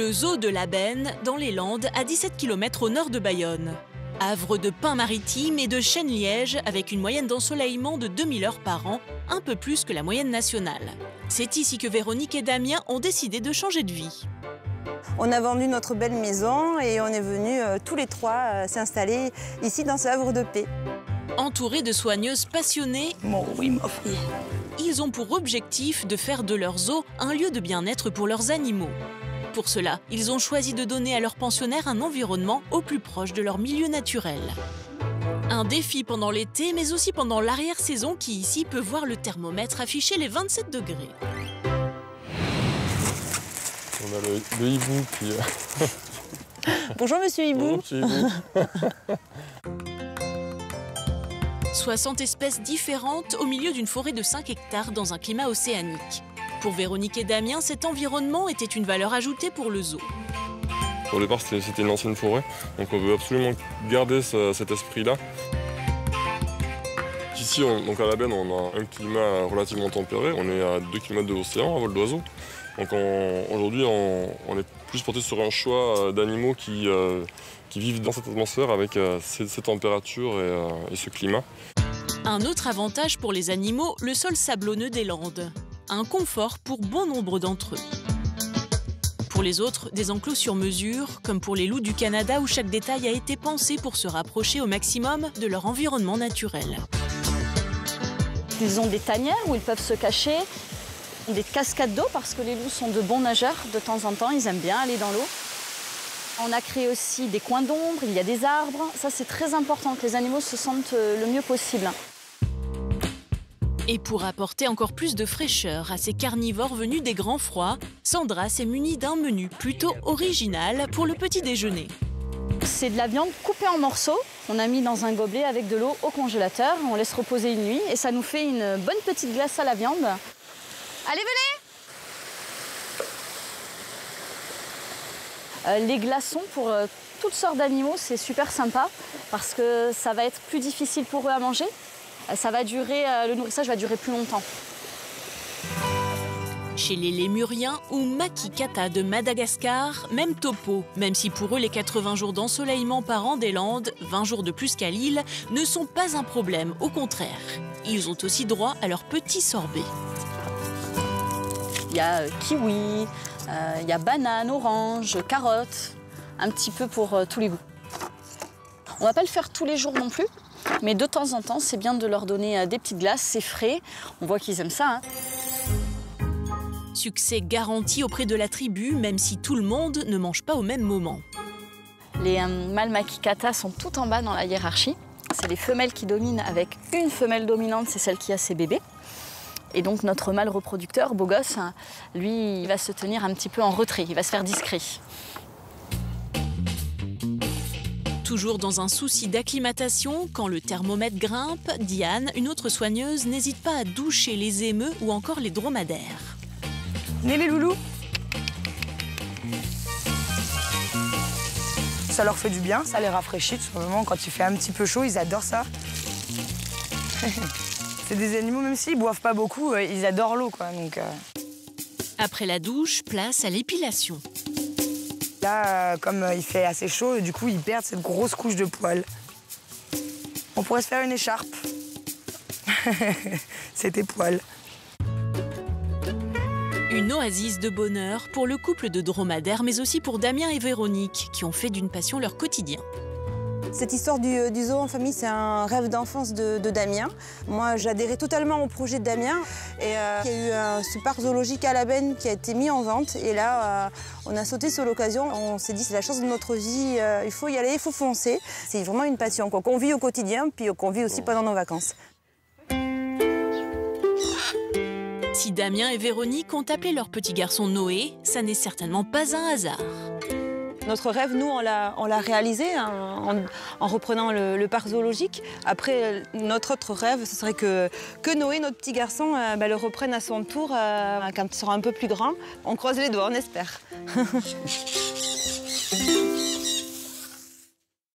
le zoo de la Benne, dans les Landes, à 17 km au nord de Bayonne. Havre de pins maritimes et de chênes-lièges, avec une moyenne d'ensoleillement de 2000 heures par an, un peu plus que la moyenne nationale. C'est ici que Véronique et Damien ont décidé de changer de vie. On a vendu notre belle maison et on est venus tous les trois s'installer ici dans ce havre de paix. Entourés de soigneuses passionnées, ils ont pour objectif de faire de leur zoo un lieu de bien-être pour leurs animaux. Pour cela, ils ont choisi de donner à leurs pensionnaires un environnement au plus proche de leur milieu naturel. Un défi pendant l'été, mais aussi pendant l'arrière-saison qui ici peut voir le thermomètre afficher les 27 degrés. On a le hibou qui... Bonjour Monsieur Hibou. Bonjour, petit hibou. 60 espèces différentes au milieu d'une forêt de 5 hectares dans un climat océanique. Pour Véronique et Damien, cet environnement était une valeur ajoutée pour le zoo. Au départ, c'était une ancienne forêt, donc on veut absolument garder cet esprit-là. Ici, donc à la Benne, on a un climat relativement tempéré. On est à 2 km de l'océan, à vol d'oiseau. Donc aujourd'hui, on est plus porté sur un choix d'animaux qui vivent dans cette atmosphère avec ces températures et ce climat. Un autre avantage pour les animaux, le sol sablonneux des Landes. Un confort pour bon nombre d'entre eux. Pour les autres, des enclos sur mesure, comme pour les loups du Canada où chaque détail a été pensé pour se rapprocher au maximum de leur environnement naturel. Ils ont des tanières où ils peuvent se cacher, des cascades d'eau parce que les loups sont de bons nageurs de temps en temps, ils aiment bien aller dans l'eau. On a créé aussi des coins d'ombre, il y a des arbres. Ça, c'est très important que les animaux se sentent le mieux possible. Et pour apporter encore plus de fraîcheur à ces carnivores venus des grands froids, Sandra s'est munie d'un menu plutôt original pour le petit déjeuner. C'est de la viande coupée en morceaux. On a mis dans un gobelet avec de l'eau au congélateur. On laisse reposer une nuit et ça nous fait une bonne petite glace à la viande. Allez, venez! Les glaçons pour toutes sortes d'animaux, c'est super sympa parce que ça va être plus difficile pour eux à manger. Ça va durer, le nourrissage va durer plus longtemps. Chez les lémuriens ou makikata de Madagascar, même topo, même si pour eux les 80 jours d'ensoleillement par an des Landes, 20 jours de plus qu'à Lille, ne sont pas un problème, au contraire. Ils ont aussi droit à leur petit sorbet. Il y a kiwi, il y a banane, orange, carotte, un petit peu pour tous les goûts. On ne va pas le faire tous les jours non plus, mais de temps en temps, c'est bien de leur donner des petites glaces, c'est frais. On voit qu'ils aiment ça. Succès garanti auprès de la tribu, même si tout le monde ne mange pas au même moment. Les mâles makikata sont tout en bas dans la hiérarchie. C'est les femelles qui dominent avec une femelle dominante, c'est celle qui a ses bébés. Et donc notre mâle reproducteur, beau gosse, lui, il va se tenir un petit peu en retrait, il va se faire discret. Toujours dans un souci d'acclimatation, quand le thermomètre grimpe, Diane, une autre soigneuse, n'hésite pas à doucher les émeus ou encore les dromadaires. Venez les loulous. Ça leur fait du bien, ça les rafraîchit tout simplement. Quand il fait un petit peu chaud, ils adorent ça. C'est des animaux, même s'ils boivent pas beaucoup, ils adorent l'eau, quoi. Donc, Après la douche, place à l'épilation. Là, comme il fait assez chaud, du coup, ils perdent cette grosse couche de poils. On pourrait se faire une écharpe. C'est tes poils. Une oasis de bonheur pour le couple de dromadaires, mais aussi pour Damien et Véronique, qui ont fait d'une passion leur quotidien. Cette histoire du zoo en famille, c'est un rêve d'enfance de Damien. Moi, j'adhérais totalement au projet de Damien. Et il y a eu ce parc zoologique à la Benne qui a été mis en vente. Et là, on a sauté sur l'occasion. On s'est dit, c'est la chance de notre vie, il faut y aller, il faut foncer. C'est vraiment une passion qu'on vit au quotidien, puis qu'on vit aussi pendant nos vacances. Si Damien et Véronique ont appelé leur petit garçon Noé, ça n'est certainement pas un hasard. Notre rêve, nous, on l'a réalisé en reprenant le parc zoologique. Après, notre autre rêve, ce serait que Noé, notre petit garçon, le reprenne à son tour quand il sera un peu plus grand. On croise les doigts, on espère.